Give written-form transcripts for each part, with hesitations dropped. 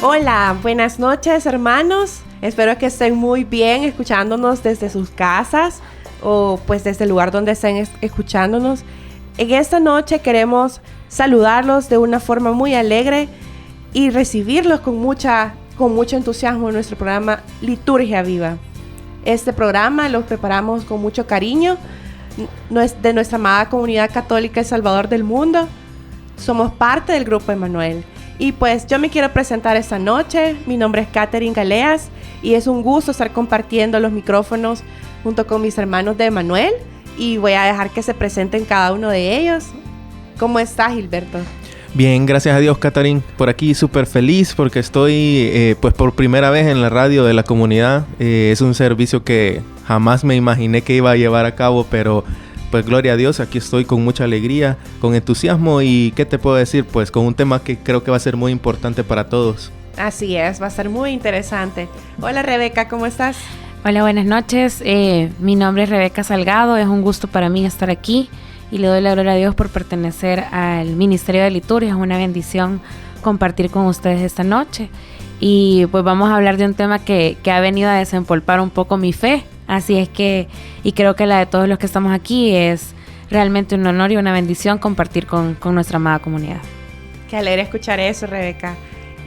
Hola, buenas noches hermanos. Espero que estén muy bien escuchándonos desde sus casas o pues desde el lugar donde estén escuchándonos. En esta noche queremos saludarlos de una forma muy alegre y recibirlos con mucho entusiasmo en nuestro programa Liturgia Viva. Este programa lo preparamos con mucho cariño de nuestra amada comunidad católica El Salvador del Mundo. Somos parte del Grupo Emmanuel. Y pues yo me quiero presentar esta noche. Mi nombre es Catherine Galeas y es un gusto estar compartiendo los micrófonos junto con mis hermanos de Emmanuel y voy a dejar que se presenten cada uno de ellos. ¿Cómo estás, Gilberto? Bien, gracias a Dios, Catherine. Por aquí súper feliz porque estoy pues por primera vez en la radio de la comunidad. Es un servicio que jamás me imaginé que iba a llevar a cabo, pero pues gloria a Dios, aquí estoy con mucha alegría, con entusiasmo y ¿qué te puedo decir? Pues con un tema que creo que va a ser muy importante para todos. Así es, va a ser muy interesante. Hola Rebeca, ¿cómo estás? Hola, buenas noches. Mi nombre es Rebeca Salgado, es un gusto para mí estar aquí y le doy la gloria a Dios por pertenecer al Ministerio de Liturgia. Es una bendición compartir con ustedes esta noche y pues vamos a hablar de un tema que ha venido a desempolvar un poco mi fe. Así es que, y creo que la de todos los que estamos aquí es realmente un honor y una bendición compartir con nuestra amada comunidad. Qué alegre escuchar eso, Rebeca.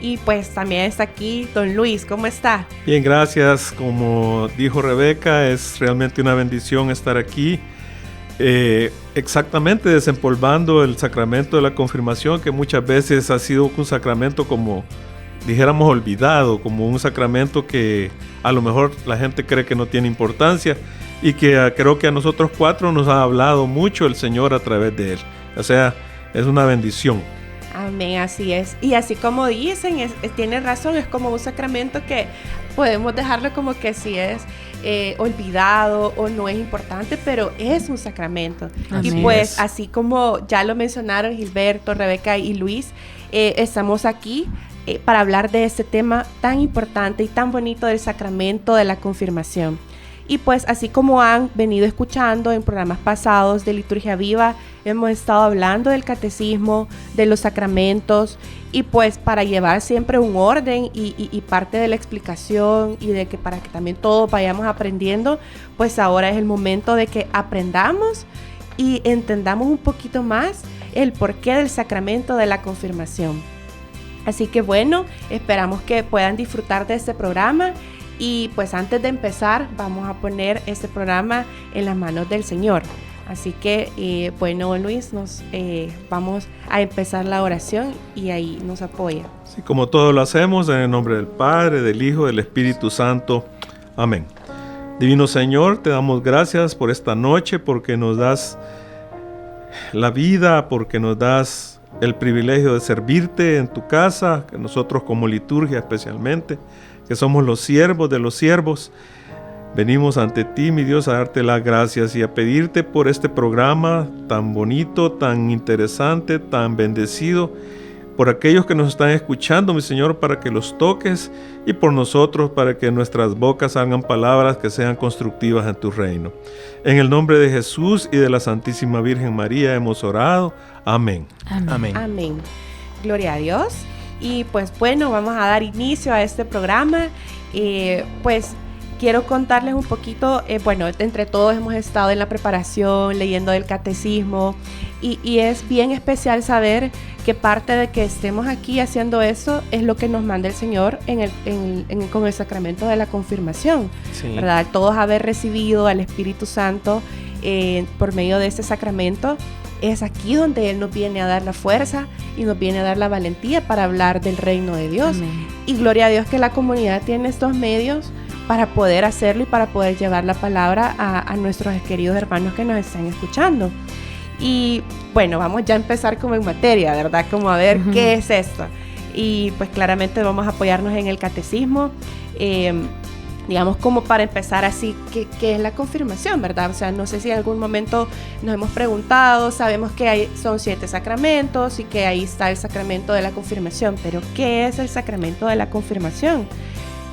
Y pues también está aquí don Luis, ¿cómo está? Bien, gracias. Como dijo Rebeca, es realmente una bendición estar aquí. Exactamente desempolvando el sacramento de la confirmación, que muchas veces ha sido un sacramento como dijéramos olvidado, como un sacramento que a lo mejor la gente cree que no tiene importancia y que creo que a nosotros cuatro nos ha hablado mucho el Señor a través de él. O sea, es una bendición. Amén, así es. Y así como dicen, tiene razón, es como un sacramento que podemos dejarlo como que si es olvidado o no es importante, pero es un sacramento. Amén. Y pues así como ya lo mencionaron Gilberto, Rebeca y Luis, estamos aquí para hablar de este tema tan importante y tan bonito del sacramento de la confirmación. Y pues así como han venido escuchando en programas pasados de Liturgia Viva, hemos estado hablando del catecismo, de los sacramentos y pues para llevar siempre un orden y parte de la explicación y de que para que también todos vayamos aprendiendo, pues ahora es el momento de que aprendamos y entendamos un poquito más el porqué del sacramento de la confirmación. Así que bueno, esperamos que puedan disfrutar de este programa y pues antes de empezar vamos a poner este programa en las manos del Señor. Así que bueno Luis, vamos a empezar la oración y ahí nos apoya. Sí, como todos lo hacemos, en el nombre del Padre, del Hijo, del Espíritu Santo. Amén. Divino Señor, te damos gracias por esta noche, porque nos das la vida, porque nos das el privilegio de servirte en tu casa, que nosotros como liturgia especialmente, que somos los siervos de los siervos, venimos ante ti, mi Dios, a darte las gracias y a pedirte por este programa tan bonito, tan interesante, tan bendecido, por aquellos que nos están escuchando, mi Señor, para que los toques y por nosotros, para que nuestras bocas hagan palabras que sean constructivas en tu reino. En el nombre de Jesús y de la Santísima Virgen María hemos orado. Amén. Amén. Amén. Amén. Gloria a Dios. Y pues bueno, vamos a dar inicio a este programa. Pues quiero contarles un poquito, bueno, entre todos hemos estado en la preparación, leyendo el catecismo y es bien especial saber que parte de que estemos aquí haciendo eso es lo que nos manda el Señor con el sacramento de la confirmación, Sí. ¿verdad? Todos haber recibido al Espíritu Santo por medio de este sacramento. Es aquí donde Él nos viene a dar la fuerza y nos viene a dar la valentía para hablar del reino de Dios. Amén. Y gloria a Dios que la comunidad tiene estos medios para poder hacerlo y para poder llevar la palabra a nuestros queridos hermanos que nos están escuchando. Y bueno, vamos ya a empezar como en materia, ¿verdad? Como a ver qué es esto. Y pues claramente vamos a apoyarnos en el catecismo. Digamos como para empezar así, ¿qué es la confirmación, verdad? O sea, no sé si en algún momento nos hemos preguntado, sabemos que son 7 sacramentos y que ahí está el sacramento de la confirmación, pero ¿qué es el sacramento de la confirmación?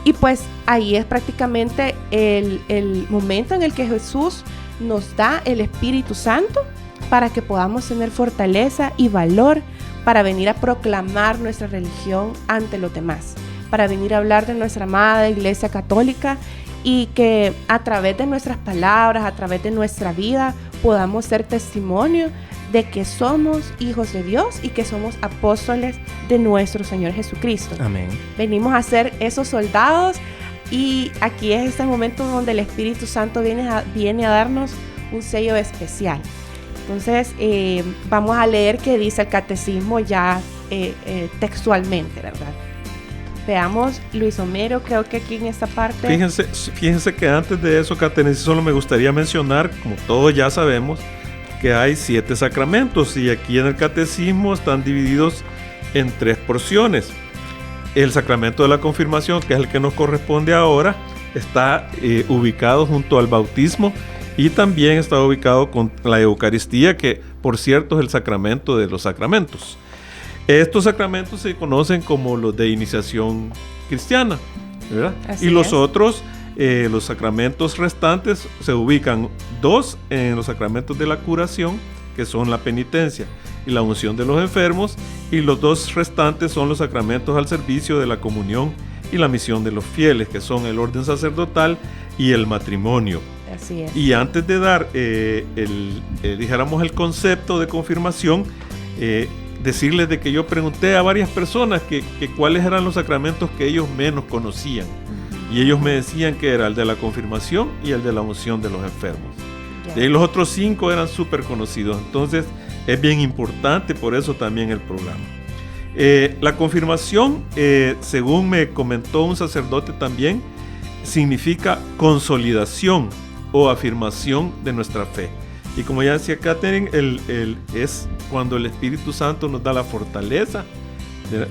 Y pues ahí es prácticamente el momento en el que Jesús nos da el Espíritu Santo para que podamos tener fortaleza y valor para venir a proclamar nuestra religión ante los demás, para venir a hablar de nuestra amada Iglesia Católica y que a través de nuestras palabras, a través de nuestra vida, podamos ser testimonio de que somos hijos de Dios y que somos apóstoles de nuestro Señor Jesucristo. Amén. Venimos a ser esos soldados y aquí es este momento donde el Espíritu Santo viene a darnos un sello especial. Entonces vamos a leer qué dice el catecismo ya textualmente, ¿verdad? Veamos, Luis Homero, creo que aquí en esta parte... Fíjense que antes de eso, Catherine, solo me gustaría mencionar, como todos ya sabemos, que hay 7 sacramentos y aquí en el catecismo están divididos en 3 porciones. El sacramento de la confirmación, que es el que nos corresponde ahora, está ubicado junto al bautismo y también está ubicado con la Eucaristía, que por cierto es el sacramento de los sacramentos. Estos sacramentos se conocen como los de iniciación cristiana, ¿verdad? Y los otros, los sacramentos restantes, se ubican 2 en los sacramentos de la curación, que son la penitencia y la unción de los enfermos, y los 2 restantes son los sacramentos al servicio de la comunión y la misión de los fieles, que son el orden sacerdotal y el matrimonio. Así es. Y antes de dar dijéramos el concepto de confirmación, decirles de que yo pregunté a varias personas que cuáles eran los sacramentos que ellos menos conocían. Y ellos me decían que era el de la confirmación y el de la unción de los enfermos. De ahí los otros 5 eran súper conocidos. Entonces es bien importante, por eso también el programa. La confirmación, según me comentó un sacerdote también, significa consolidación o afirmación de nuestra fe. Y como ya decía Catherine, es cuando el Espíritu Santo nos da la fortaleza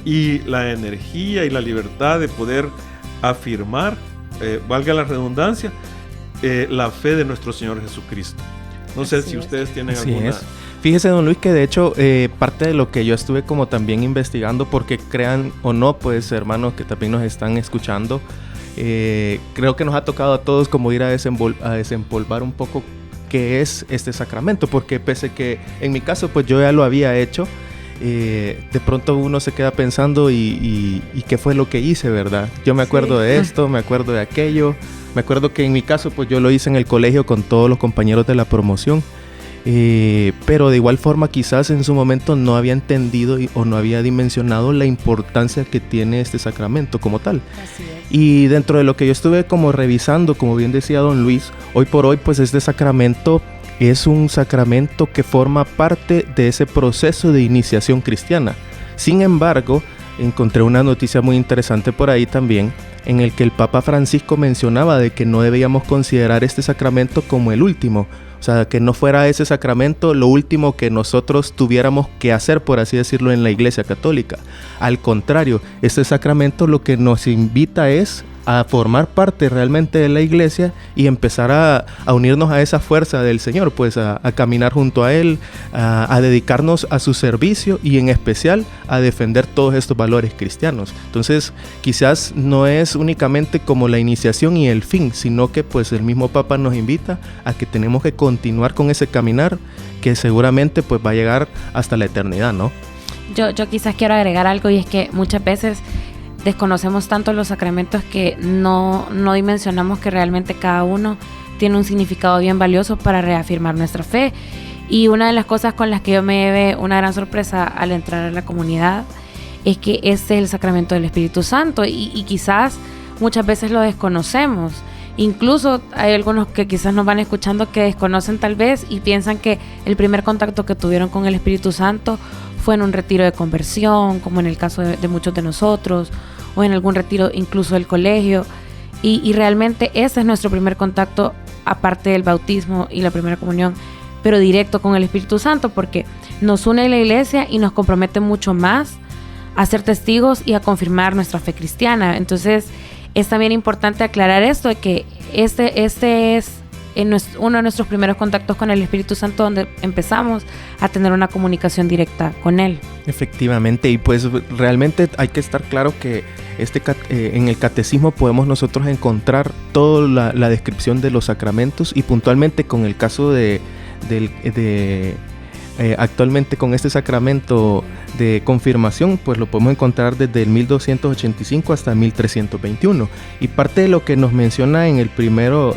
y la energía y la libertad de poder afirmar, valga la redundancia, la fe de nuestro Señor Jesucristo. No sé si ustedes tienen alguna... Fíjese, don Luis, que de hecho parte de lo que yo estuve como también investigando, porque crean o no, pues hermanos que también nos están escuchando, creo que nos ha tocado a todos como ir a desempolvar un poco qué es este sacramento, porque pese que en mi caso pues yo ya lo había hecho, de pronto uno se queda pensando y qué fue lo que hice, ¿verdad? Yo me acuerdo de esto, me acuerdo de aquello, me acuerdo que en mi caso pues yo lo hice en el colegio con todos los compañeros de la promoción, pero de igual forma quizás en su momento no había entendido o no había dimensionado la importancia que tiene este sacramento como tal. Así es. Y dentro de lo que yo estuve como revisando, como bien decía don Luis, hoy por hoy pues este sacramento es un sacramento que forma parte de ese proceso de iniciación cristiana. Sin embargo, encontré una noticia muy interesante por ahí también, en el que el Papa Francisco mencionaba de que no debíamos considerar este sacramento como el último. O sea, que no fuera ese sacramento lo último que nosotros tuviéramos que hacer, por así decirlo, en la Iglesia Católica. Al contrario, este sacramento lo que nos invita es a formar parte realmente de la Iglesia y empezar a unirnos a esa fuerza del Señor, pues a caminar junto a Él, a dedicarnos a su servicio y en especial a defender todos estos valores cristianos. Entonces, quizás no es únicamente como la iniciación y el fin, sino que pues el mismo Papa nos invita a que tenemos que continuar con ese caminar que seguramente pues va a llegar hasta la eternidad, ¿no? Yo quizás quiero agregar algo, y es que muchas veces desconocemos tanto los sacramentos que no dimensionamos que realmente cada uno tiene un significado bien valioso para reafirmar nuestra fe. Y una de las cosas con las que yo me llevé una gran sorpresa al entrar a la comunidad es que este es el sacramento del Espíritu Santo, y quizás muchas veces lo desconocemos. Incluso hay algunos que quizás nos van escuchando que desconocen tal vez y piensan que el primer contacto que tuvieron con el Espíritu Santo fue en un retiro de conversión, como en el caso de muchos de nosotros, o en algún retiro incluso del colegio, y realmente ese es nuestro primer contacto, aparte del bautismo y la primera comunión, pero directo con el Espíritu Santo, porque nos une a la Iglesia y nos compromete mucho más a ser testigos y a confirmar nuestra fe cristiana. Entonces es también importante aclarar esto, de que este es uno de nuestros primeros contactos con el Espíritu Santo, donde empezamos a tener una comunicación directa con Él. Efectivamente, y pues realmente hay que estar claro que en el catecismo podemos nosotros encontrar toda la descripción de los sacramentos, y puntualmente con el caso actualmente con este sacramento de confirmación, pues lo podemos encontrar desde el 1285 hasta 1321. Y parte de lo que nos menciona en el primero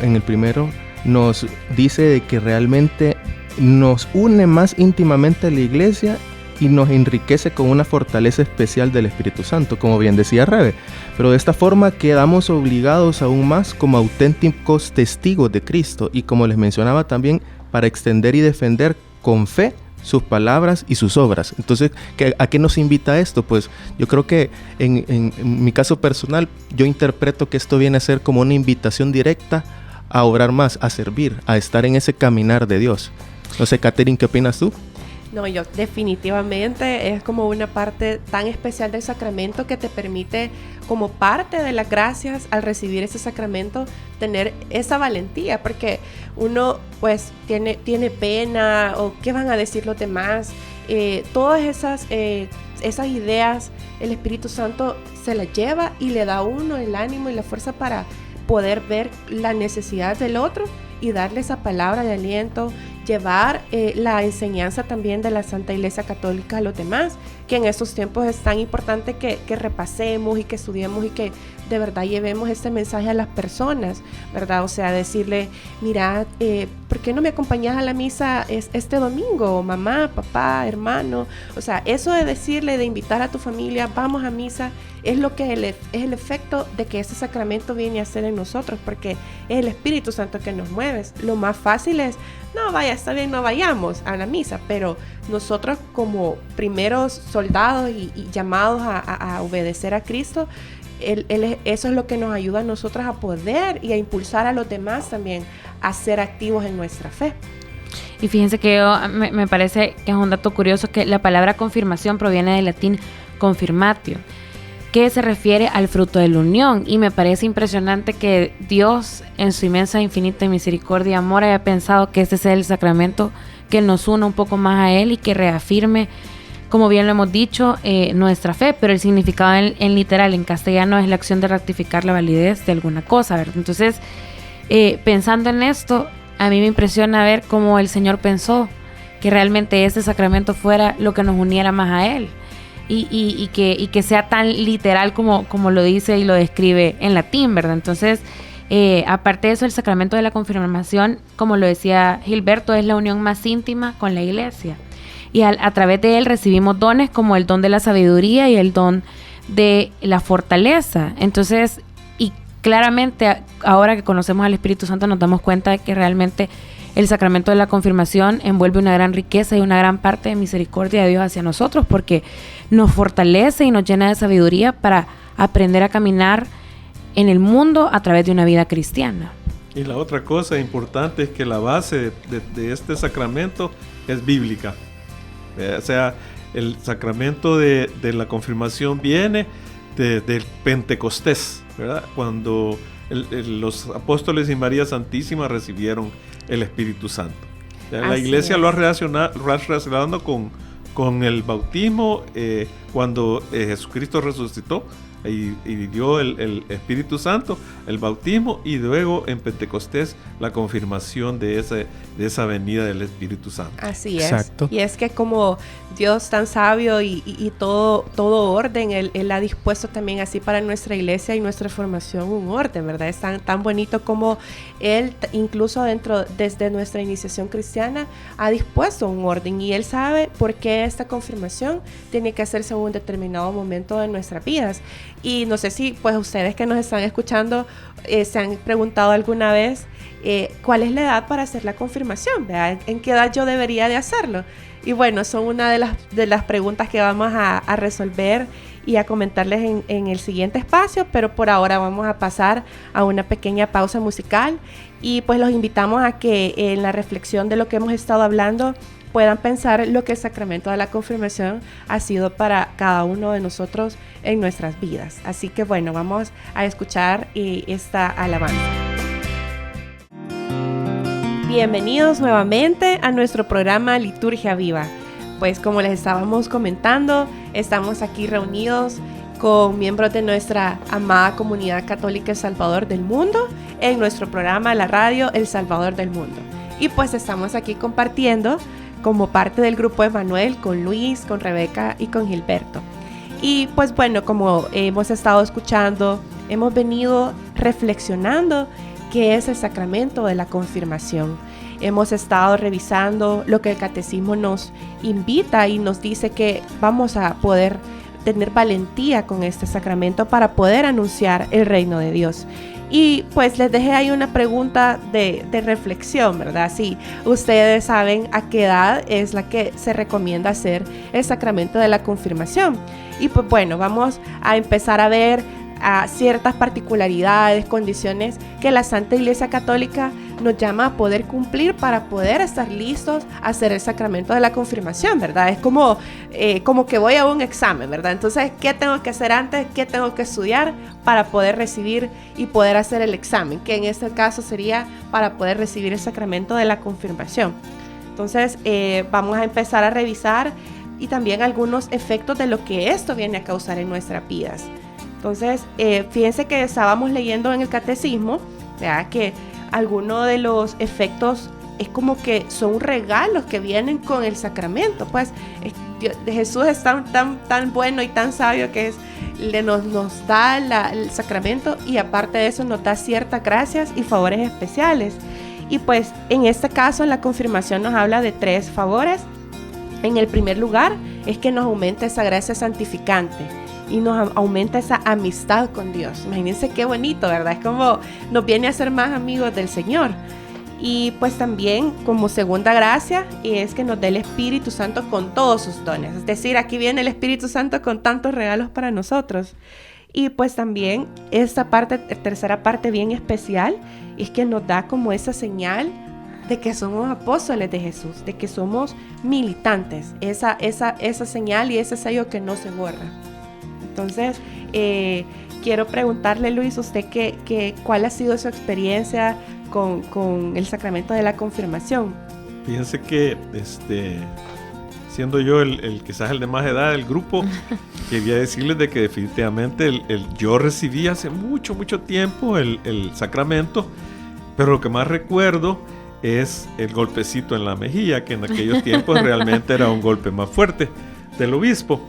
nos dice de que realmente nos une más íntimamente a la iglesia y nos enriquece con una fortaleza especial del Espíritu Santo, como bien decía Rebe. Pero de esta forma quedamos obligados aún más como auténticos testigos de Cristo y, como les mencionaba también, para extender y defender con fe sus palabras y sus obras. Entonces, ¿a qué nos invita esto? Pues yo creo que en mi caso personal, yo interpreto que esto viene a ser como una invitación directa a obrar más, a servir, a estar en ese caminar de Dios. No sé, Catherine, ¿qué opinas tú? No, yo definitivamente es como una parte tan especial del sacramento que te permite, como parte de las gracias al recibir ese sacramento, tener esa valentía, porque uno pues tiene pena o qué van a decir los demás. Todas esas ideas el Espíritu Santo se las lleva y le da a uno el ánimo y la fuerza para poder ver la necesidad del otro y darle esa palabra de aliento, llevar la enseñanza también de la Santa Iglesia Católica a los demás, que en estos tiempos es tan importante que repasemos y que estudiemos y que de verdad llevemos este mensaje a las personas, ¿verdad? O sea, decirle, mira, ¿por qué no me acompañas a la misa este domingo? Mamá, papá, hermano. O sea, eso de decirle, de invitar a tu familia, vamos a misa, es lo que es el efecto de que este sacramento viene a hacer en nosotros, porque es el Espíritu Santo que nos mueve. Lo más fácil es, no, vaya, está bien, no vayamos a la misa, pero nosotros como primeros soldados y llamados a obedecer a Cristo, eso es lo que nos ayuda a nosotros a poder y a impulsar a los demás también a ser activos en nuestra fe. Y fíjense que me parece que es un dato curioso que la palabra confirmación proviene del latín confirmatio, que se refiere al fruto de la unión, y me parece impresionante que Dios en su inmensa, infinita misericordia y amor haya pensado que este sea el sacramento que nos una un poco más a Él y que reafirme, como bien lo hemos dicho, nuestra fe. Pero el significado en literal, en castellano, es la acción de ratificar la validez de alguna cosa, ¿verdad? Entonces, pensando en esto, a mí me impresiona ver cómo el Señor pensó que realmente este sacramento fuera lo que nos uniera más a Él. Y que sea tan literal como lo dice y lo describe en latín, ¿verdad? Entonces, aparte de eso, el sacramento de la confirmación, como lo decía Gilberto, es la unión más íntima con la iglesia. Y a través de él recibimos dones como el don de la sabiduría y el don de la fortaleza. Entonces, y claramente, ahora que conocemos al Espíritu Santo, nos damos cuenta de que realmente el sacramento de la confirmación envuelve una gran riqueza y una gran parte de misericordia de Dios hacia nosotros, porque nos fortalece y nos llena de sabiduría para aprender a caminar en el mundo a través de una vida cristiana. Y la otra cosa importante es que la base de este sacramento es bíblica. O sea, el sacramento de la confirmación viene del Pentecostés, ¿verdad? Cuando los apóstoles y María Santísima recibieron el Espíritu Santo. La iglesia lo ha relacionado con el bautismo, cuando Jesucristo resucitó y dio el Espíritu Santo, el bautismo, y luego en Pentecostés la confirmación de esa venida del Espíritu Santo. Así es. Exacto. Y es que como Dios tan sabio y todo orden, Él ha dispuesto también así para nuestra iglesia y nuestra formación un orden, ¿verdad? Es tan bonito como Él, incluso desde nuestra iniciación cristiana, ha dispuesto un orden, y Él sabe por qué esta confirmación tiene que hacerse en un determinado momento de nuestras vidas. Y no sé si pues ustedes que nos están escuchando se han preguntado alguna vez cuál es la edad para hacer la confirmación, ¿verdad? ¿En qué edad yo debería de hacerlo? Y bueno, son una de las preguntas que vamos a resolver y a comentarles en el siguiente espacio, pero por ahora vamos a pasar a una pequeña pausa musical, y pues los invitamos a que en la reflexión de lo que hemos estado hablando puedan pensar lo que el sacramento de la confirmación ha sido para cada uno de nosotros en nuestras vidas. Así que bueno, vamos a escuchar esta alabanza. Bienvenidos nuevamente a nuestro programa Liturgia Viva. Pues como les estábamos comentando, estamos aquí reunidos con miembros de nuestra amada comunidad católica El Salvador del Mundo en nuestro programa, la radio El Salvador del Mundo. Y pues estamos aquí compartiendo como parte del grupo Emanuel, con Luis, con Rebeca y con Gilberto. Y pues bueno, como hemos estado escuchando, hemos venido reflexionando qué es el sacramento de la confirmación. Hemos estado revisando lo que el catecismo nos invita y nos dice que vamos a poder tener valentía con este sacramento para poder anunciar el reino de Dios. Y pues les dejé ahí una pregunta de reflexión, ¿verdad? Si ustedes saben a qué edad es la que se recomienda hacer el sacramento de la confirmación. Y pues bueno, vamos a empezar a ver ciertas particularidades, condiciones que la Santa Iglesia Católica nos llama a poder cumplir para poder estar listos a hacer el sacramento de la confirmación, ¿verdad? Es como que voy a un examen, ¿verdad? Entonces, ¿qué tengo que hacer antes? ¿Qué tengo que estudiar para poder recibir y poder hacer el examen? Que en este caso sería para poder recibir el sacramento de la confirmación. Entonces, vamos a empezar a revisar y también algunos efectos de lo que esto viene a causar en nuestras vidas. Entonces, fíjense que estábamos leyendo en el catecismo, ¿verdad?, que algunos de los efectos es como que son regalos que vienen con el sacramento. Pues Jesús es tan bueno y tan sabio que nos da el sacramento, y aparte de eso nos da ciertas gracias y favores especiales. Y pues en este caso, en la confirmación nos habla de 3 favores. En el primer lugar es que nos aumenta esa gracia santificante y nos aumenta esa amistad con Dios. Imagínense qué bonito, ¿verdad? Es como nos viene a ser más amigos del Señor. Y pues también como segunda gracia es que nos dé el Espíritu Santo con todos sus dones. Es decir, aquí viene el Espíritu Santo con tantos regalos para nosotros. Y pues también esta parte, tercera parte bien especial, es que nos da como esa señal de que somos apóstoles de Jesús, de que somos militantes. Esa señal y ese sello que no se borra. Entonces, quiero preguntarle, Luis, usted ¿cuál ha sido su experiencia con el sacramento de la confirmación? Fíjense que siendo yo el quizás el de más edad del grupo, quería decirles de que definitivamente yo recibí hace mucho tiempo el sacramento, pero lo que más recuerdo es el golpecito en la mejilla, que en aquellos tiempos realmente era un golpe más fuerte del obispo.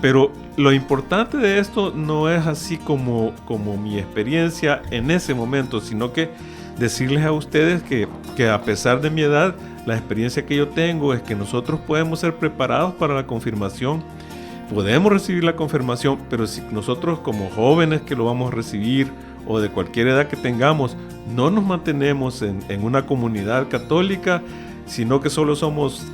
Pero lo importante de esto no es así como mi experiencia en ese momento, sino que decirles a ustedes que a pesar de mi edad, la experiencia que yo tengo es que nosotros podemos ser preparados para la confirmación, podemos recibir la confirmación, pero si nosotros como jóvenes que lo vamos a recibir o de cualquier edad que tengamos, no nos mantenemos en una comunidad católica, sino que solo somos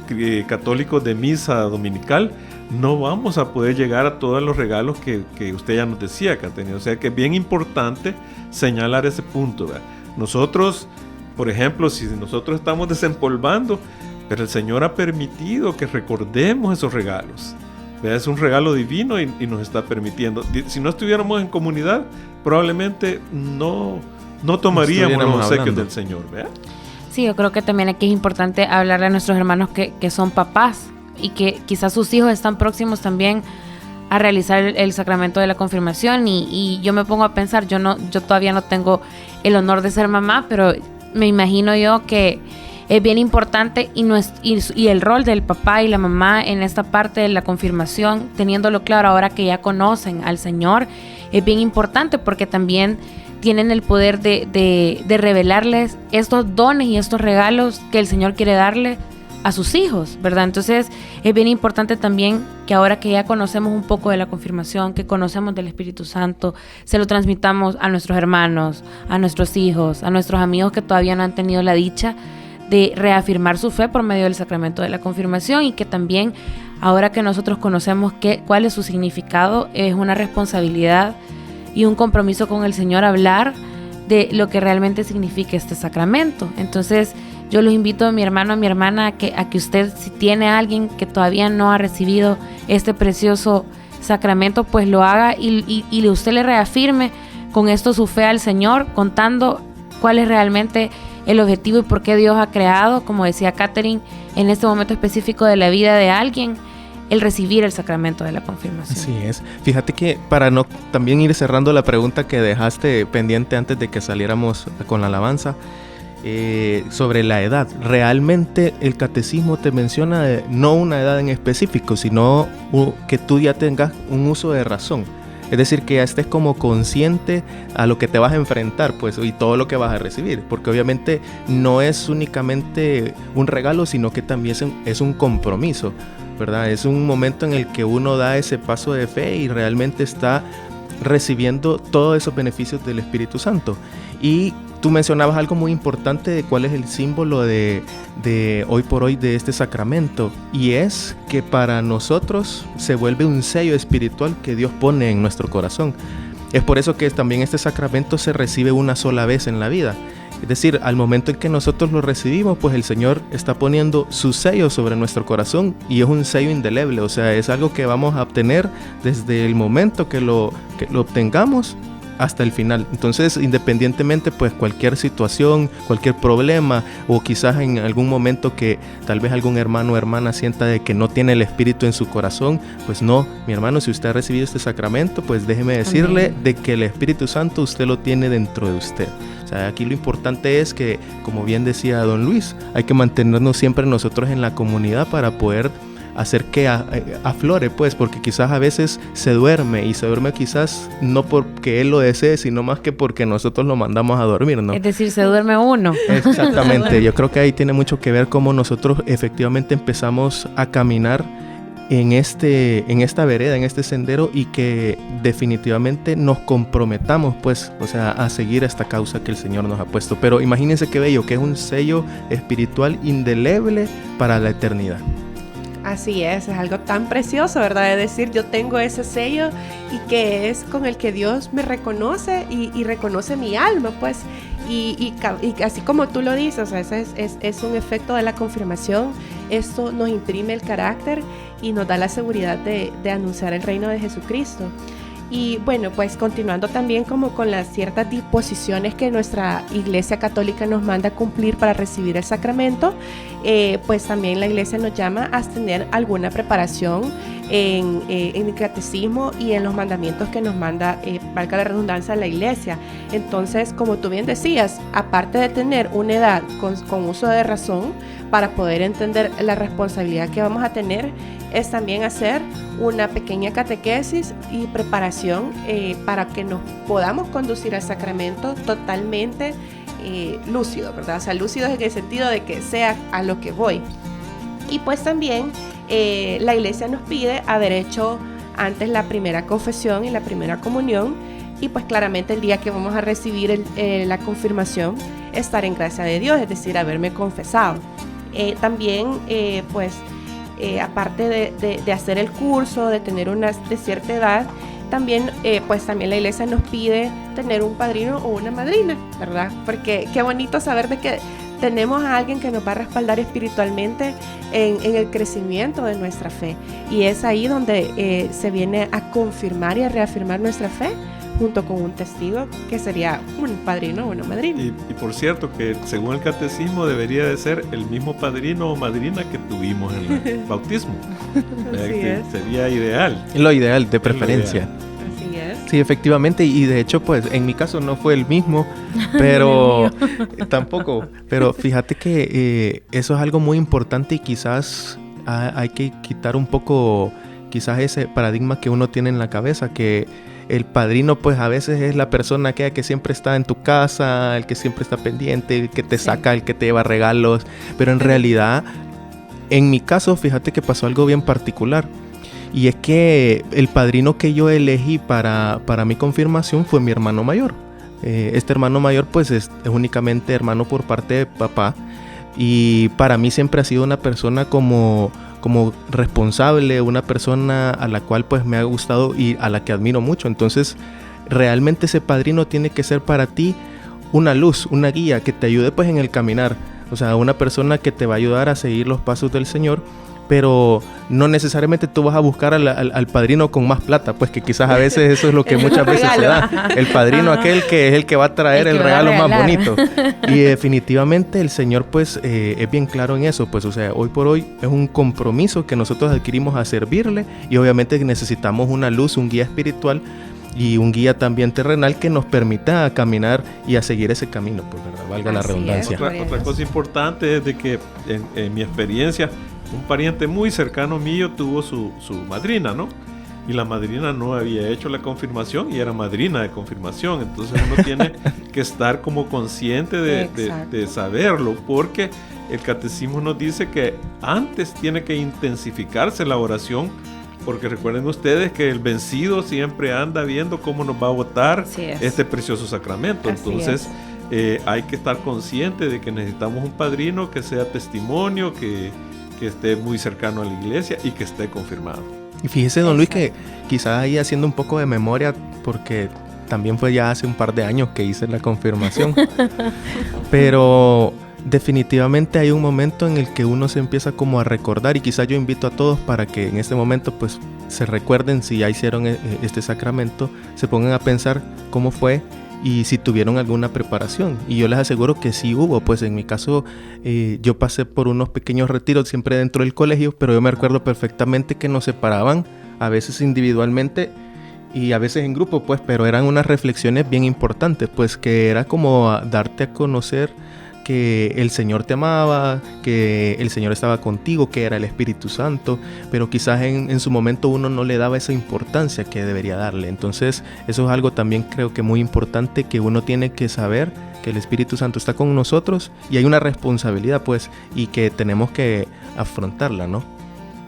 católicos de misa dominical, no vamos a poder llegar a todos los regalos que usted ya nos decía, Catherine. O sea que es bien importante señalar ese punto, ¿verdad? Nosotros, por ejemplo, si nosotros estamos desempolvando, pero el Señor ha permitido que recordemos esos regalos, ¿verdad? Es un regalo divino y nos está permitiendo. Si no estuviéramos en comunidad, probablemente no tomaríamos los obsequios del Señor, ¿verdad? Sí, yo creo que también aquí es importante hablarle a nuestros hermanos que son papás y que quizás sus hijos están próximos también a realizar el sacramento de la confirmación, y yo me pongo a pensar, yo todavía no tengo el honor de ser mamá, pero me imagino yo que es bien importante y el rol del papá y la mamá en esta parte de la confirmación, teniéndolo claro ahora que ya conocen al Señor, es bien importante porque también tienen el poder de revelarles estos dones y estos regalos que el Señor quiere darle a sus hijos, ¿verdad? Entonces es bien importante también que ahora que ya conocemos un poco de la confirmación, que conocemos del Espíritu Santo, se lo transmitamos a nuestros hermanos, a nuestros hijos, a nuestros amigos que todavía no han tenido la dicha de reafirmar su fe por medio del sacramento de la confirmación, y que también ahora que nosotros conocemos cuál es su significado, es una responsabilidad y un compromiso con el Señor hablar de lo que realmente significa este sacramento. Entonces yo los invito a mi hermano, a mi hermana, a que usted, si tiene a alguien que todavía no ha recibido este precioso sacramento, pues lo haga y usted le reafirme con esto su fe al Señor, contando cuál es realmente el objetivo y por qué Dios ha creado, como decía Catherine, en este momento específico de la vida de alguien, el recibir el sacramento de la confirmación. Así es. Fíjate que para no también ir cerrando la pregunta que dejaste pendiente antes de que saliéramos con la alabanza, sobre la edad. Realmente el catecismo te menciona no una edad en específico, sino que tú ya tengas un uso de razón. Es decir, que ya estés como consciente a lo que te vas a enfrentar, pues, y todo lo que vas a recibir. Porque obviamente no es únicamente un regalo, sino que también es un compromiso, ¿verdad? Es un momento en el que uno da ese paso de fe y realmente está recibiendo todos esos beneficios del Espíritu Santo. Y tú mencionabas algo muy importante de cuál es el símbolo de hoy por hoy de este sacramento, y es que para nosotros se vuelve un sello espiritual que Dios pone en nuestro corazón. Es por eso que también este sacramento se recibe una sola vez en la vida. Es decir, al momento en que nosotros lo recibimos, pues el Señor está poniendo su sello sobre nuestro corazón, y es un sello indeleble, o sea, es algo que vamos a obtener desde el momento que lo obtengamos hasta el final. Entonces, independientemente, pues cualquier situación, cualquier problema, o quizás en algún momento que tal vez algún hermano o hermana sienta de que no tiene el Espíritu en su corazón, pues no, mi hermano, si usted ha recibido este sacramento, pues déjeme decirle de que el Espíritu Santo usted lo tiene dentro de usted. O sea, aquí lo importante es que, como bien decía don Luis, hay que mantenernos siempre nosotros en la comunidad para poder hacer que aflore, pues, porque quizás a veces se duerme, y se duerme quizás no porque él lo desee, sino más que porque nosotros lo mandamos a dormir, ¿no? Es decir, se duerme uno. Exactamente, yo creo que ahí tiene mucho que ver cómo nosotros efectivamente empezamos a caminar en esta vereda, en este sendero, y que definitivamente nos comprometamos, pues, o sea, a seguir esta causa que el Señor nos ha puesto. Pero imagínense qué bello, que es un sello espiritual indeleble para la eternidad. Así es algo tan precioso, ¿verdad? Es decir, yo tengo ese sello, y que es con el que Dios me reconoce y reconoce mi alma, pues, y así como tú lo dices, o sea, ese es un efecto de la confirmación. Esto nos imprime el carácter y nos da la seguridad de anunciar el reino de Jesucristo. Y bueno, pues continuando también como con las ciertas disposiciones que nuestra Iglesia Católica nos manda a cumplir para recibir el sacramento, pues también la Iglesia nos llama a tener alguna preparación en el catecismo y en los mandamientos que nos manda, valga la redundancia, la Iglesia. Entonces, como tú bien decías, aparte de tener una edad con uso de razón para poder entender la responsabilidad que vamos a tener, es también hacer una pequeña catequesis y preparación para que nos podamos conducir al sacramento totalmente lúcido, ¿verdad? O sea, lúcido en el sentido de que sea a lo que voy. Y pues también la Iglesia nos pide haber hecho antes la primera confesión y la primera comunión, y pues claramente el día que vamos a recibir la confirmación, estar en gracia de Dios, es decir, haberme confesado. También pues aparte de hacer el curso, de tener de cierta edad, también pues también la Iglesia nos pide tener un padrino o una madrina, ¿verdad? Porque qué bonito saber de que tenemos a alguien que nos va a respaldar espiritualmente en el crecimiento de nuestra fe, y es ahí donde se viene a confirmar y a reafirmar nuestra fe, junto con un testigo que sería un padrino o una madrina. Y por cierto, que según el catecismo debería de ser el mismo padrino o madrina que tuvimos en el bautismo. Sería ideal. Lo ideal, de preferencia. Así es. Sí, efectivamente, y de hecho, pues, en mi caso no fue el mismo, pero tampoco. Pero fíjate que eso es algo muy importante, y quizás hay que quitar un poco, quizás ese paradigma que uno tiene en la cabeza, que el padrino, pues, a veces es la persona que siempre está en tu casa, el que siempre está pendiente, el que te saca, el que te lleva regalos. Pero en realidad, en mi caso, fíjate que pasó algo bien particular. Y es que el padrino que yo elegí para mi confirmación fue mi hermano mayor. Este hermano mayor, pues, es únicamente hermano por parte de papá. Y para mí siempre ha sido una persona como responsable, una persona a la cual pues me ha gustado y a la que admiro mucho. Entonces, realmente ese padrino tiene que ser para ti una luz, una guía que te ayude pues en el caminar. O sea, una persona que te va a ayudar a seguir los pasos del Señor, pero no necesariamente tú vas a buscar al padrino con más plata, pues, que quizás a veces eso es lo que muchas veces se da. El padrino aquel que es el que va a traer el regalo más bonito. Y definitivamente el Señor, pues, es bien claro en eso, pues, o sea, hoy por hoy es un compromiso que nosotros adquirimos a servirle, y obviamente necesitamos una luz, un guía espiritual. y un guía también terrenal que nos permita caminar y a seguir ese camino, pues, ¿verdad? Valga la redundancia. Otra cosa importante es de que en mi experiencia, un pariente muy cercano mío tuvo su madrina, ¿no? Y la madrina no había hecho la confirmación y era madrina de confirmación. Entonces uno tiene que estar como consciente de saberlo, porque el catecismo nos dice que antes tiene que intensificarse la oración, porque recuerden ustedes que el vencido siempre anda viendo cómo nos va a botar este precioso sacramento. Entonces hay que estar consciente de que necesitamos un padrino que sea testimonio, que esté muy cercano a la iglesia y que esté confirmado. Y fíjese, don Luis, que quizás ahí haciendo un poco de memoria, porque también fue ya hace un par de años que hice la confirmación, pero definitivamente hay un momento en el que uno se empieza como a recordar, y quizás yo invito a todos para que en este momento pues se recuerden, si ya hicieron este sacramento, se pongan a pensar cómo fue y si tuvieron alguna preparación. Y yo les aseguro que sí hubo. Pues en mi caso yo pasé por unos pequeños retiros siempre dentro del colegio, pero yo me recuerdo perfectamente que nos separaban, a veces individualmente y a veces en grupo, pues, pero eran unas reflexiones bien importantes, pues, que era como darte a conocer que el Señor te amaba, que el Señor estaba contigo, que era el Espíritu Santo, pero quizás en su momento uno no le daba esa importancia que debería darle. Entonces eso es algo también creo que muy importante, que uno tiene que saber que el Espíritu Santo está con nosotros y hay una responsabilidad, pues, y que tenemos que afrontarla, ¿no?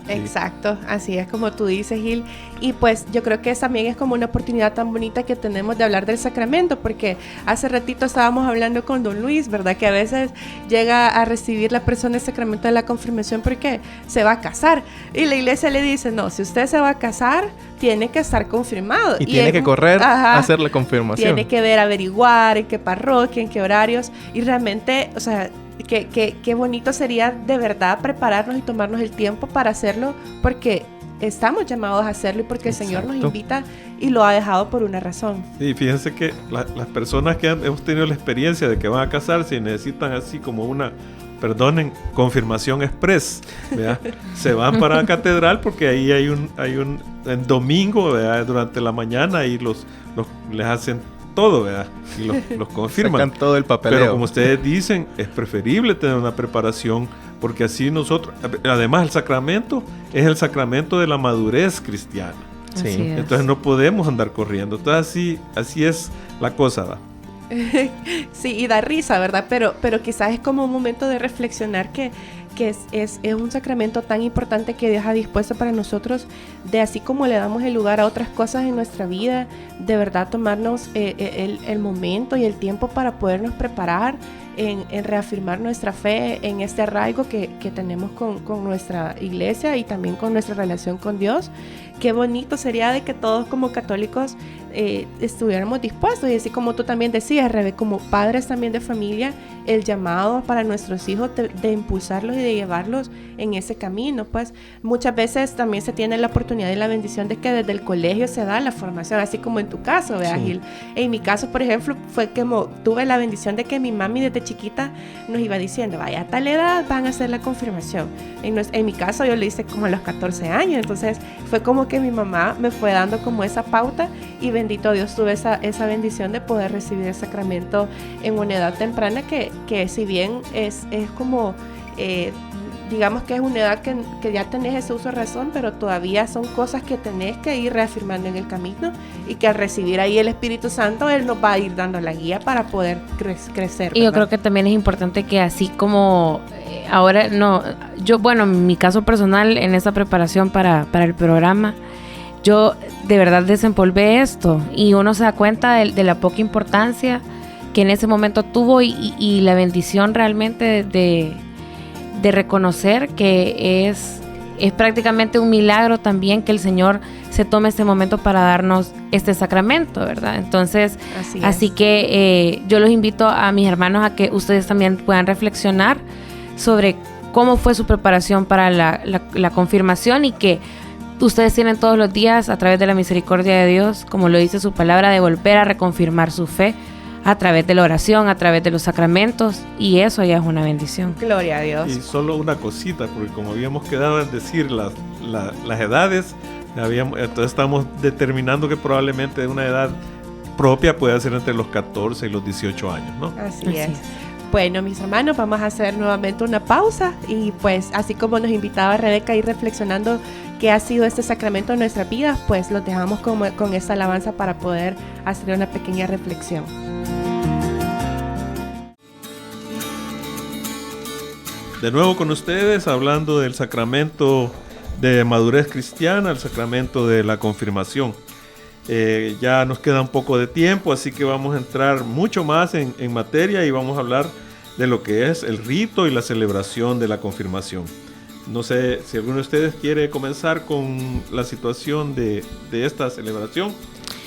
Exacto, así es como tú dices, Gil. Y pues yo creo que también es como una oportunidad tan bonita que tenemos de hablar del sacramento, porque hace ratito estábamos hablando con don Luis, ¿verdad? Que a veces llega a recibir la persona el sacramento de la confirmación porque se va a casar. Y la iglesia le dice, no, si usted se va a casar, tiene que estar confirmado. Y tiene que correr a hacer la confirmación. Tiene que averiguar en qué parroquia, en qué horarios. Y realmente, o sea, qué bonito sería de verdad prepararnos y tomarnos el tiempo para hacerlo, porque estamos llamados a hacerlo y porque el Señor nos invita y lo ha dejado por una razón. Sí, fíjense que las personas que hemos tenido la experiencia de que van a casarse y necesitan así como una, perdonen, confirmación express, ¿verdad? Se van para la catedral porque ahí hay un en domingo, ¿verdad? Durante la mañana y les hacen todo, ¿verdad? Y los confirman. Sacan todo el papeleo. Pero como ustedes dicen, es preferible tener una preparación, porque así nosotros, además el sacramento es el sacramento de la madurez cristiana. Sí. Entonces no podemos andar corriendo. Entonces así es la cosa, ¿verdad? Sí, y da risa, ¿verdad? Pero quizás es como un momento de reflexionar que es un sacramento tan importante que Dios ha dispuesto para nosotros, de así como le damos el lugar a otras cosas en nuestra vida, de verdad tomarnos el momento y el tiempo para podernos preparar en reafirmar nuestra fe, en este arraigo que tenemos con nuestra iglesia y también con nuestra relación con Dios. Qué bonito sería de que todos como católicos estuviéramos dispuestos, y así como tú también decías, Rebe, como padres también de familia, el llamado para nuestros hijos de impulsarlos y de llevarlos en ese camino. Pues muchas veces también se tiene la oportunidad y la bendición de que desde el colegio se da la formación, así como en tu caso, ¿verdad, sí. Gil? En mi caso, por ejemplo, fue como tuve la bendición de que mi mami desde chiquita nos iba diciendo, vaya, a tal edad van a hacer la confirmación. En mi caso yo le hice como a los 14 años, entonces fue como que mi mamá me fue dando como esa pauta, y bendito Dios tuve esa bendición de poder recibir el sacramento en una edad temprana que si bien es como digamos que es una edad que ya tenés ese uso de razón, pero todavía son cosas que tenés que ir reafirmando en el camino, y que al recibir ahí el Espíritu Santo, Él nos va a ir dando la guía para poder crecer. Y yo creo que también es importante que así como ahora, bueno, en mi caso personal, en esa preparación para el programa, yo de verdad desempolvé esto, y uno se da cuenta de la poca importancia que en ese momento tuvo, y la bendición realmente de reconocer que es prácticamente un milagro también que el Señor se tome este momento para darnos este sacramento, ¿verdad? Entonces, así que yo los invito a mis hermanos a que ustedes también puedan reflexionar sobre cómo fue su preparación para la confirmación, y que ustedes tienen todos los días, a través de la misericordia de Dios, como lo dice su palabra, de volver a reconfirmar su fe a través de la oración, a través de los sacramentos, y eso ya es una bendición. Gloria a Dios. Y solo una cosita, porque como habíamos quedado en decir las edades, Entonces estamos determinando que probablemente de una edad propia puede ser entre los 14 y los 18 años, ¿no? Así es. Bueno, mis hermanos, vamos a hacer nuevamente una pausa y pues así como nos invitaba Rebeca a ir reflexionando qué ha sido este sacramento en nuestras vidas, pues los dejamos con esta alabanza para poder hacer una pequeña reflexión. De nuevo con ustedes, hablando del sacramento de madurez cristiana, el sacramento de la confirmación. Ya nos queda un poco de tiempo, así que vamos a entrar mucho más en materia y vamos a hablar de lo que es el rito y la celebración de la confirmación. No sé si alguno de ustedes quiere comenzar con la situación de esta celebración.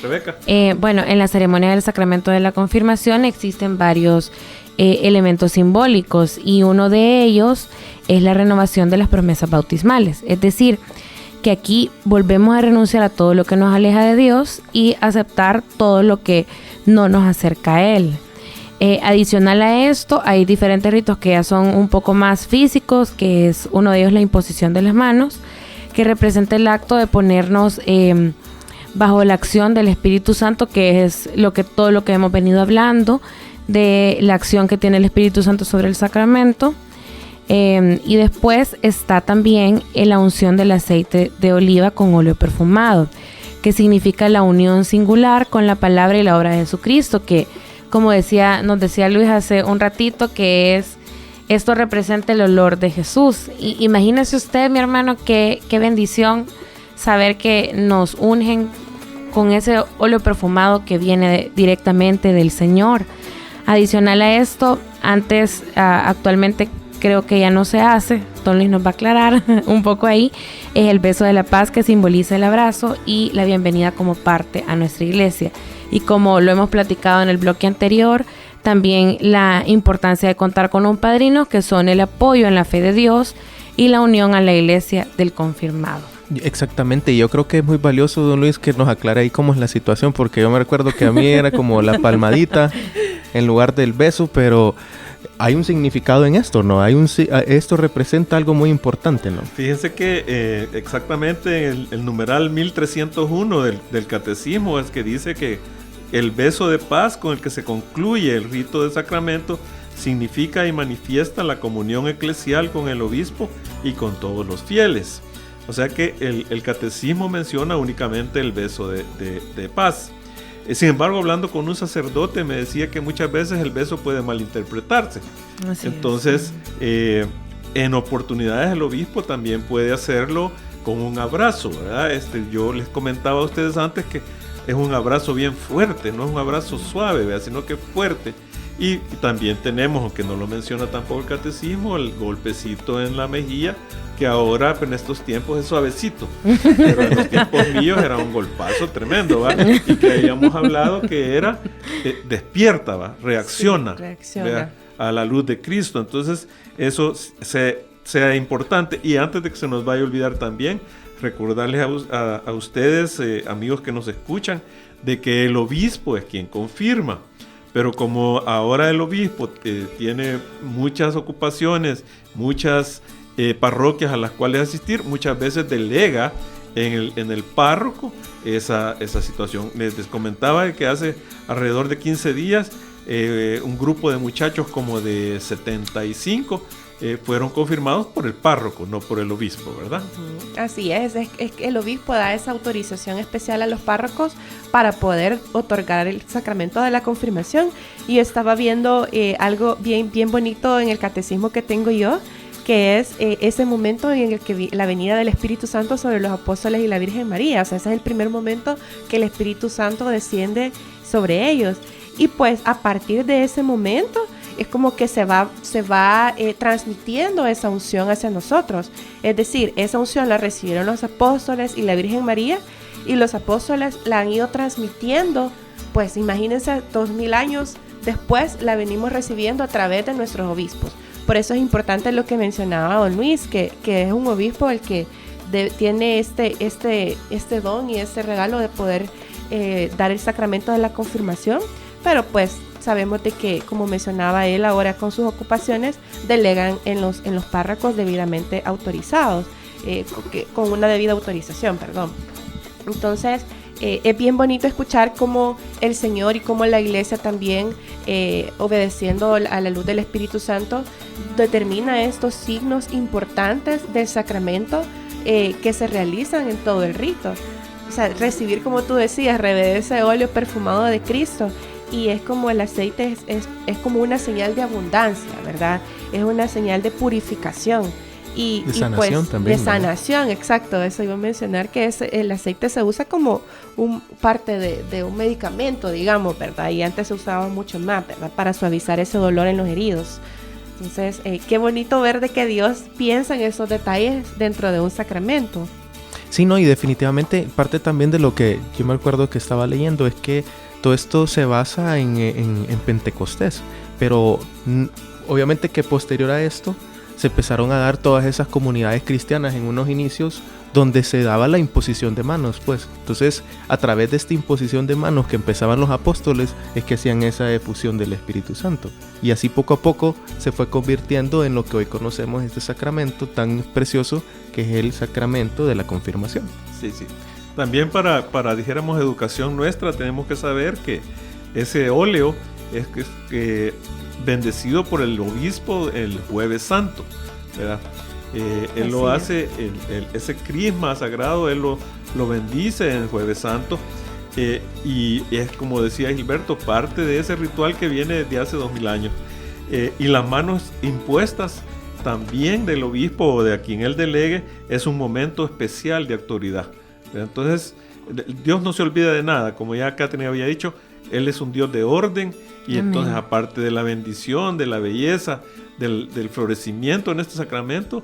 Rebeca. Bueno, en la ceremonia del sacramento de la confirmación existen varios elementos simbólicos y uno de ellos es la renovación de las promesas bautismales. Es decir, que aquí volvemos a renunciar a todo lo que nos aleja de Dios y aceptar todo lo que no nos acerca a Él. Adicional a esto, hay diferentes ritos que ya son un poco más físicos, que es uno de ellos la imposición de las manos, que representa el acto de ponernos bajo la acción del Espíritu Santo, que es todo lo que hemos venido hablando, de la acción que tiene el Espíritu Santo sobre el sacramento. Y después está también la unción del aceite de oliva con óleo perfumado, que significa la unión singular con la palabra y la obra de Jesucristo, que como nos decía Luis hace un ratito, que esto representa el olor de Jesús. Y imagínese usted, mi hermano, qué bendición saber que nos ungen con ese óleo perfumado que viene directamente del Señor. Adicional a esto, actualmente creo que ya no se hace, Don Luis nos va a aclarar un poco ahí, es el beso de la paz, que simboliza el abrazo y la bienvenida como parte a nuestra iglesia. Y como lo hemos platicado en el bloque anterior, también la importancia de contar con un padrino, que son el apoyo en la fe de Dios y la unión a la iglesia del confirmado. Exactamente, yo creo que es muy valioso, don Luis, que nos aclare ahí cómo es la situación, porque yo me recuerdo que a mí era como la palmadita en lugar del beso, pero hay un significado en esto, ¿no? Esto representa algo muy importante, ¿no? Fíjense que exactamente el numeral 1301 del catecismo es que dice que el beso de paz con el que se concluye el rito del sacramento significa y manifiesta la comunión eclesial con el obispo y con todos los fieles. O sea que el catecismo menciona únicamente el beso de paz. Sin embargo, hablando con un sacerdote, me decía que muchas veces el beso puede malinterpretarse. Entonces, en oportunidades el obispo también puede hacerlo con un abrazo, ¿verdad? Yo les comentaba a ustedes antes que es un abrazo bien fuerte, no es un abrazo suave, ¿verdad? Sino que fuerte. Y también tenemos, aunque no lo menciona tampoco el catecismo, el golpecito en la mejilla, que ahora en estos tiempos es suavecito, pero en los tiempos míos era un golpazo tremendo, ¿va? Y que habíamos hablado que era despierta, ¿va? Reacciona, ¿va? A la luz de Cristo. Entonces eso sea importante. Y antes de que se nos vaya a olvidar también, recordarles a ustedes, amigos que nos escuchan, de que el obispo es quien confirma. Pero como ahora el obispo tiene muchas ocupaciones, muchas parroquias a las cuales asistir, muchas veces delega en el párroco esa situación. Les comentaba que hace alrededor de 15 días un grupo de muchachos como de 75 fueron confirmados por el párroco, no por el obispo, ¿verdad? Así es que el obispo da esa autorización especial a los párrocos para poder otorgar el sacramento de la confirmación. Y yo estaba viendo algo bien bonito en el catecismo que tengo yo, que es ese momento en el que la venida del Espíritu Santo sobre los apóstoles y la Virgen María. O sea, ese es el primer momento que el Espíritu Santo desciende sobre ellos. Y pues a partir de ese momento es como que se va transmitiendo esa unción hacia nosotros. Es decir, esa unción la recibieron los apóstoles y la Virgen María, y los apóstoles la han ido transmitiendo, pues imagínense, 2000 años después la venimos recibiendo a través de nuestros obispos. Por eso es importante lo que mencionaba don Luis, que es un obispo el que tiene este don y este regalo de poder dar el sacramento de la confirmación, pero pues sabemos de que, como mencionaba él, ahora con sus ocupaciones delegan en los párrocos debidamente autorizados, con una debida autorización, perdón. Entonces, es bien bonito escuchar cómo el Señor y cómo la iglesia también, obedeciendo a la luz del Espíritu Santo, determina estos signos importantes del sacramento que se realizan en todo el rito. O sea, recibir, como tú decías, revelar ese óleo perfumado de Cristo. Y es como el aceite, es como una señal de abundancia, ¿verdad? Es una señal de purificación. De sanación pues, también. De sanación, exacto. Eso iba a mencionar, que el aceite se usa como parte de un medicamento, digamos, ¿verdad? Y antes se usaba mucho más, ¿verdad? Para suavizar ese dolor en los heridos. Entonces, qué bonito ver de que Dios piensa en esos detalles dentro de un sacramento. Sí, no, y definitivamente parte también de lo que yo me acuerdo que estaba leyendo es que todo esto se basa en Pentecostés, pero obviamente que posterior a esto se empezaron a dar todas esas comunidades cristianas en unos inicios donde se daba la imposición de manos, pues. Entonces, a través de esta imposición de manos que empezaban los apóstoles, es que hacían esa efusión del Espíritu Santo. Y así poco a poco se fue convirtiendo en lo que hoy conocemos, este sacramento tan precioso que es el sacramento de la confirmación. Sí, sí. También para dijéramos, educación nuestra, tenemos que saber que ese óleo es bendecido por el obispo el Jueves Santo, ¿verdad? Él lo hace, ese crisma sagrado, él lo bendice en el Jueves Santo, y es, como decía Gilberto, parte de ese ritual que viene desde hace 2000 años. Y las manos impuestas también del obispo o de a quien él delegue es un momento especial de autoridad. Entonces, Dios no se olvida de nada, como ya Catherine había dicho, Él es un Dios de orden, y Amén. Entonces, aparte de la bendición, de la belleza, del florecimiento en este sacramento,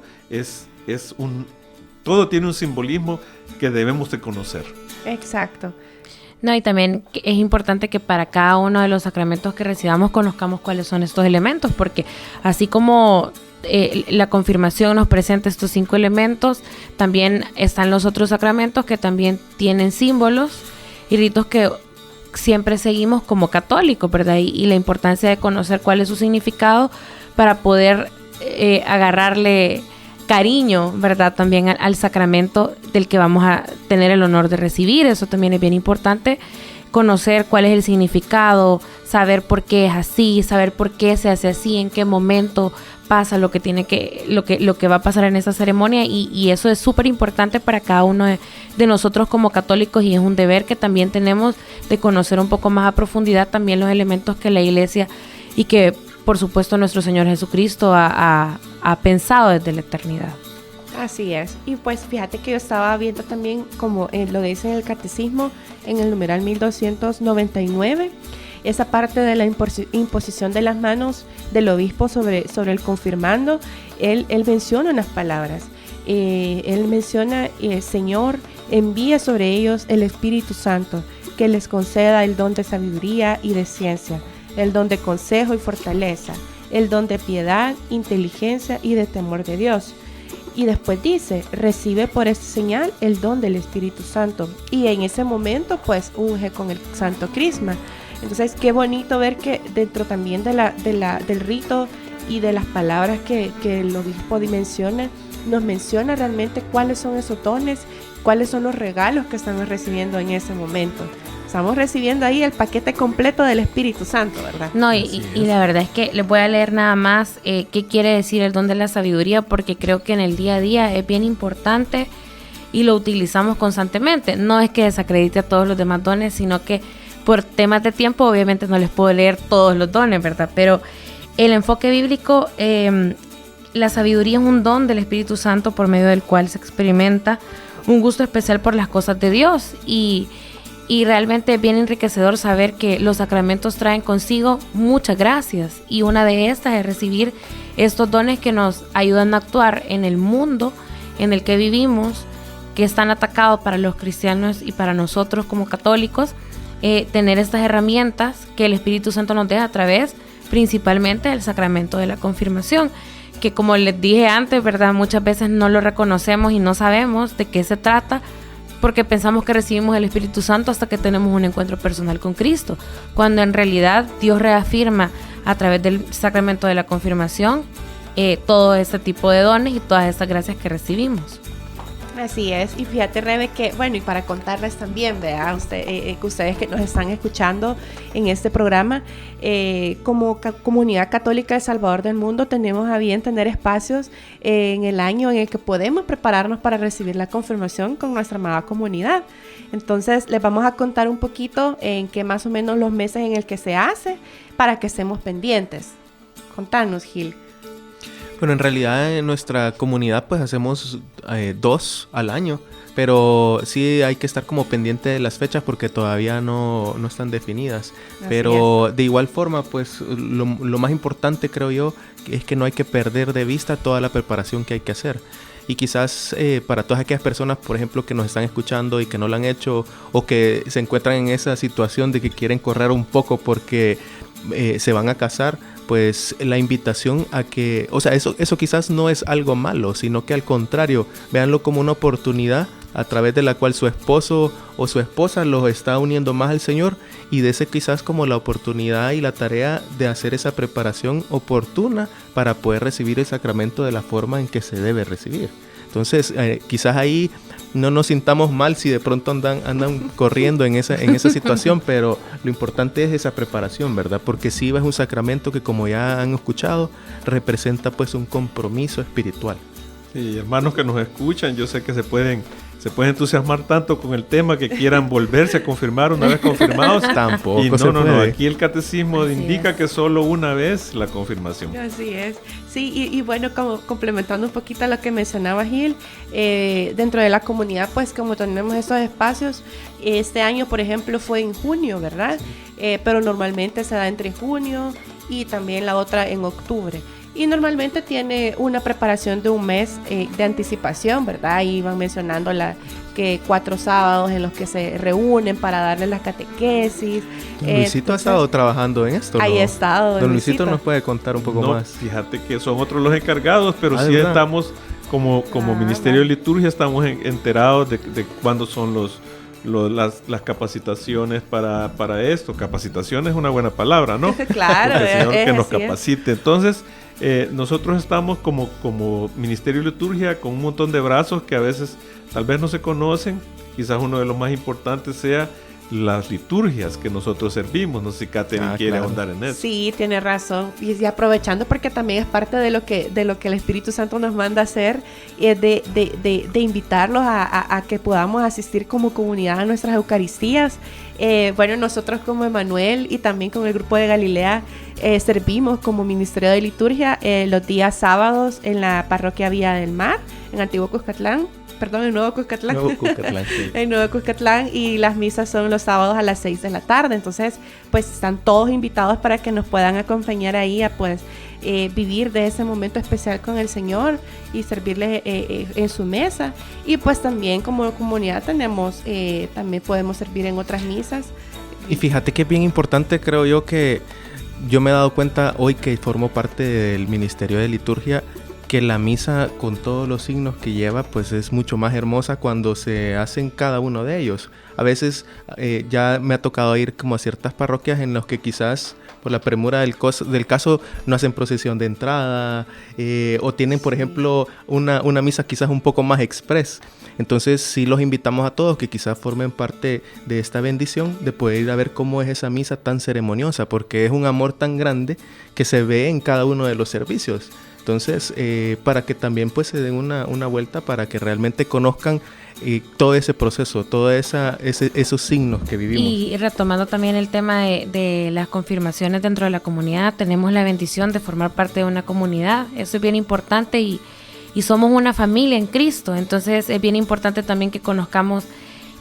todo tiene un simbolismo que debemos de conocer. Exacto. No, y también es importante que para cada uno de los sacramentos que recibamos conozcamos cuáles son estos elementos, porque así como la confirmación nos presenta estos 5 elementos, también están los otros sacramentos que también tienen símbolos y ritos que siempre seguimos como católicos, ¿verdad? Y la importancia de conocer cuál es su significado para poder agarrarle cariño, ¿verdad? También al sacramento del que vamos a tener el honor de recibir. Eso también es bien importante, conocer cuál es el significado, saber por qué es así, saber por qué se hace así, en qué momento pasa lo que va a pasar en esa ceremonia, y eso es súper importante para cada uno de nosotros como católicos, y es un deber que también tenemos de conocer un poco más a profundidad también los elementos que la Iglesia y que por supuesto nuestro Señor Jesucristo ha pensado desde la eternidad. Así es. Y pues fíjate que yo estaba viendo también, como lo dice en el Catecismo, en el numeral 1299, esa parte de la imposición de las manos del obispo sobre el confirmando. Él menciona unas palabras. Él menciona, Señor, envía sobre ellos el Espíritu Santo, que les conceda el don de sabiduría y de ciencia, el don de consejo y fortaleza, el don de piedad, inteligencia y de temor de Dios. Y después dice, recibe por esta señal el don del Espíritu Santo. Y en ese momento, pues, unge con el Santo Crisma. Entonces, qué bonito ver que dentro también del rito y de las palabras que el obispo nos menciona realmente cuáles son esos dones, cuáles son los regalos que estamos recibiendo en ese momento. Estamos recibiendo ahí el paquete completo del Espíritu Santo, ¿verdad? No, y la verdad es que les voy a leer nada más qué quiere decir el don de la sabiduría, porque creo que en el día a día es bien importante y lo utilizamos constantemente. No es que desacredite a todos los demás dones, sino que por temas de tiempo obviamente no les puedo leer todos los dones, ¿verdad? Pero el enfoque bíblico, la sabiduría es un don del Espíritu Santo por medio del cual se experimenta un gusto especial por las cosas de Dios, y realmente es bien enriquecedor saber que los sacramentos traen consigo muchas gracias, y una de estas es recibir estos dones que nos ayudan a actuar en el mundo en el que vivimos, que es tan atacado para los cristianos y para nosotros como católicos. Tener estas herramientas que el Espíritu Santo nos deja a través principalmente del sacramento de la confirmación, que como les dije antes, ¿verdad? Muchas veces no lo reconocemos y no sabemos de qué se trata, porque pensamos que recibimos el Espíritu Santo hasta que tenemos un encuentro personal con Cristo, cuando en realidad Dios reafirma a través del sacramento de la confirmación todo este tipo de dones y todas estas gracias que recibimos. Así es, y fíjate, Rebe, que bueno, y para contarles también, vea, que ustedes que nos están escuchando en este programa, como Comunidad Católica de Salvador del Mundo, tenemos a bien tener espacios en el año en el que podemos prepararnos para recibir la confirmación con nuestra amada comunidad. Entonces, les vamos a contar un poquito en qué más o menos los meses en el que se hace, para que estemos pendientes. Contanos, Gil. Bueno, en realidad en nuestra comunidad pues hacemos 2 al año, pero sí hay que estar como pendiente de las fechas porque todavía no están definidas. Así pero es. De igual forma, pues lo más importante, creo yo, es que no hay que perder de vista toda la preparación que hay que hacer. Y quizás para todas aquellas personas, por ejemplo, que nos están escuchando y que no lo han hecho, o que se encuentran en esa situación de que quieren correr un poco porque se van a casar, pues la invitación a que, o sea, eso quizás no es algo malo, sino que al contrario, véanlo como una oportunidad a través de la cual su esposo o su esposa los está uniendo más al Señor, y dese quizás como la oportunidad y la tarea de hacer esa preparación oportuna para poder recibir el sacramento de la forma en que se debe recibir. Entonces, quizás ahí no nos sintamos mal si de pronto andan corriendo en esa situación, pero lo importante es esa preparación, ¿verdad? Porque sí es un sacramento que, como ya han escuchado, representa pues un compromiso espiritual. Sí, hermanos que nos escuchan, yo sé que se pueden entusiasmar tanto con el tema que quieran volverse a confirmar una vez confirmados. Tampoco y no, aquí el catecismo Así indica es. que solo una vez la confirmación. Así es. Sí, y bueno, como complementando un poquito a lo que mencionaba Gil, dentro de la comunidad, pues como tenemos estos espacios, este año, por ejemplo, fue en junio, ¿verdad? Pero normalmente se da entre junio y también la otra en octubre. Y normalmente tiene una preparación de un mes de anticipación, ¿verdad? Ahí van mencionando que 4 sábados en los que se reúnen para darle la catequesis. Don Luisito ha estado trabajando en esto, ¿no? Ahí ha estado. Don Luisito nos puede contar un poco más. Fíjate que son otros los encargados, pero sí ¿verdad? Estamos como Ministerio de Liturgia, estamos enterados de cuándo son las capacitaciones para esto. Capacitación es una buena palabra, ¿no? Claro, el Señor que nos así capacite. Entonces, nosotros estamos como Ministerio de Liturgia con un montón de brazos que a veces tal vez no se conocen. Quizás uno de los más importantes sea las liturgias que nosotros servimos. No sé si Katherine quiere ahondar en eso. Sí, tiene razón. Y aprovechando, porque también es parte de lo que el Espíritu Santo nos manda a hacer, de invitarlos a que podamos asistir como comunidad a nuestras Eucaristías. Bueno, nosotros como Emmanuel y también con el grupo de Galilea servimos como Ministerio de Liturgia los días sábados en la parroquia Villa del Mar, en Antiguo Cuscatlán. Perdón, en Nuevo Cuscatlán. Sí. En Nuevo Cuscatlán, y las misas son los sábados a las 6 de la tarde. Entonces, pues están todos invitados para que nos puedan acompañar ahí a pues vivir de ese momento especial con el Señor y servirle en su mesa. Y pues también como comunidad también podemos servir en otras misas. Y fíjate que es bien importante, creo yo, que yo me he dado cuenta hoy que formo parte del Ministerio de Liturgia, que la misa con todos los signos que lleva pues es mucho más hermosa cuando se hacen cada uno de ellos. A veces ya me ha tocado ir como a ciertas parroquias en las que quizás por la premura del caso no hacen procesión de entrada, o tienen por ejemplo una misa quizás un poco más express. Entonces sí los invitamos a todos que quizás formen parte de esta bendición de poder ir a ver cómo es esa misa tan ceremoniosa, porque es un amor tan grande que se ve en cada uno de los servicios. Entonces, para que también pues se den una vuelta, para que realmente conozcan todo ese proceso, todos esos signos que vivimos. Y retomando también el tema de las confirmaciones dentro de la comunidad, tenemos la bendición de formar parte de una comunidad. Eso es bien importante y somos una familia en Cristo. Entonces es bien importante también que conozcamos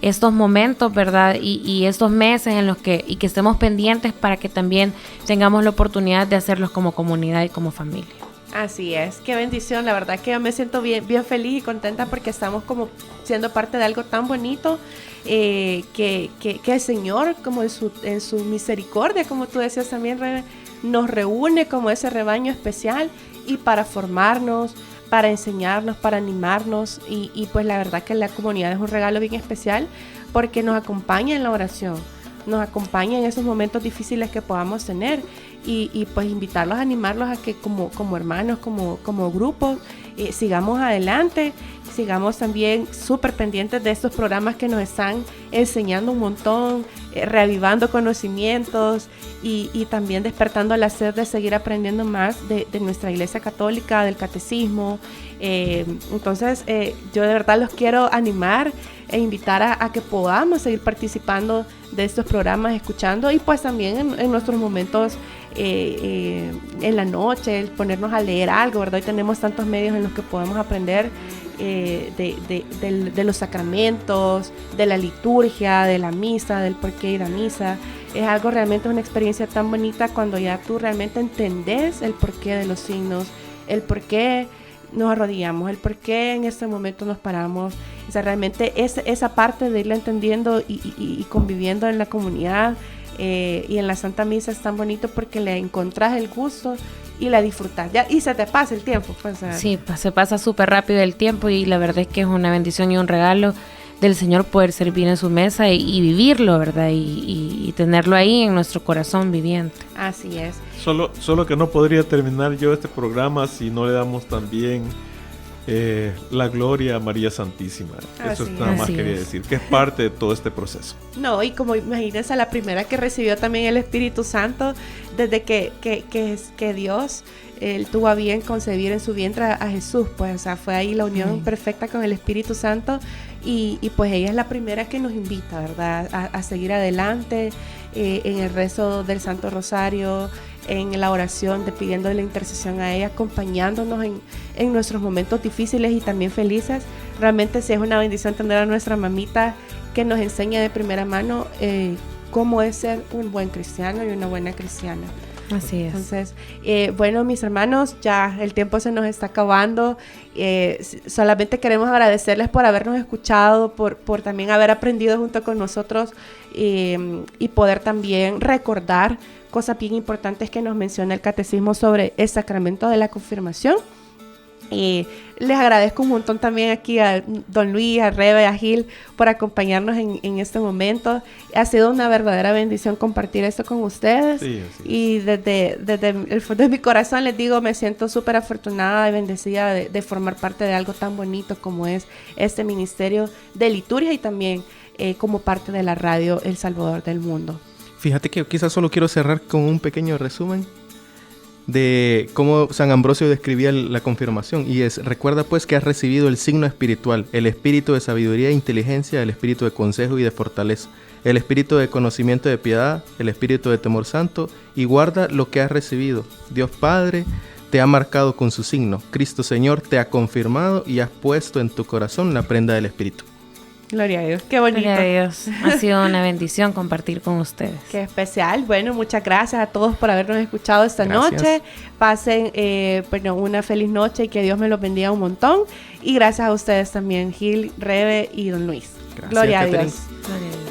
estos momentos, ¿verdad? Y estos meses en los que estemos pendientes para que también tengamos la oportunidad de hacerlos como comunidad y como familia. Así es, qué bendición, la verdad que yo me siento bien feliz y contenta porque estamos como siendo parte de algo tan bonito que el Señor, como en su misericordia, como tú decías también, Rebe, nos reúne como ese rebaño especial y para formarnos, para enseñarnos, para animarnos y pues la verdad que la comunidad es un regalo bien especial porque nos acompaña en la oración, nos acompaña en esos momentos difíciles que podamos tener y pues invitarlos, animarlos a que como hermanos, como grupos, sigamos adelante sigamos también súper pendientes de estos programas que nos están enseñando un montón, reavivando conocimientos y también despertando la sed de seguir aprendiendo más de nuestra Iglesia Católica, del catecismo. Entonces, yo de verdad los quiero animar e invitar a que podamos seguir participando de estos programas, escuchando, y pues también en nuestros momentos en la noche, el ponernos a leer algo, ¿verdad? Hoy tenemos tantos medios en los que podemos aprender de los sacramentos, de la liturgia, de la misa, del por qué ir a misa. Es algo realmente, una experiencia tan bonita cuando ya tú realmente entendés el porqué de los signos, el por qué nos arrodillamos, el por qué en este momento nos paramos. O sea, realmente esa parte de irla entendiendo y conviviendo en la comunidad y en la Santa Misa es tan bonito porque le encontrás el gusto y la disfrutas, ya, y se te pasa el tiempo. Pues, sí, se pasa súper rápido el tiempo y la verdad es que es una bendición y un regalo del Señor poder servir en su mesa y vivirlo, ¿verdad? Y tenerlo ahí en nuestro corazón viviente. Así es. Solo que no podría terminar yo este programa si no le damos también la gloria a María Santísima. Eso es nada más quería decir, que es parte de todo este proceso. No, y como imagínense, la primera que recibió también el Espíritu Santo, desde que Dios él tuvo a bien concebir en su vientre a Jesús, pues, o sea, fue ahí la unión perfecta con el Espíritu Santo, y pues ella es la primera que nos invita, ¿verdad?, a seguir adelante en el rezo del Santo Rosario, en la oración, pidiendo la intercesión a ella, acompañándonos en nuestros momentos difíciles y también felices. Realmente sí es una bendición tener a nuestra mamita que nos enseña de primera mano cómo es ser un buen cristiano y una buena cristiana. Así es. Entonces, bueno, mis hermanos, ya el tiempo se nos está acabando. Solamente queremos agradecerles por habernos escuchado, por también haber aprendido junto con nosotros y poder también recordar cosas bien importantes que nos menciona el Catecismo sobre el sacramento de la confirmación. Les agradezco un montón también aquí a Don Luis, a Rebe, a Gil por acompañarnos en este momento. Ha sido una verdadera bendición compartir esto con ustedes. Sí. Y desde el fondo de mi corazón les digo, me siento súper afortunada y bendecida de formar parte de algo tan bonito como es este ministerio de liturgia y también como parte de la radio El Salvador del Mundo. Fíjate que quizás solo quiero cerrar con un pequeño resumen de cómo San Ambrosio describía la confirmación, y es: recuerda pues que has recibido el signo espiritual, el espíritu de sabiduría e inteligencia, el espíritu de consejo y de fortaleza, el espíritu de conocimiento y de piedad, el espíritu de temor santo, y guarda lo que has recibido. Dios Padre te ha marcado con su signo, Cristo Señor te ha confirmado y has puesto en tu corazón la prenda del espíritu. Gloria a Dios, qué bonito. Gloria a Dios. Ha sido una bendición compartir con ustedes. Qué especial. Bueno, muchas gracias a todos por habernos escuchado esta noche. Pasen una feliz noche y que Dios me los bendiga un montón. Y gracias a ustedes también, Gil, Rebe y Don Luis. Gracias, Gloria a Catherine. Dios. Gloria a Dios.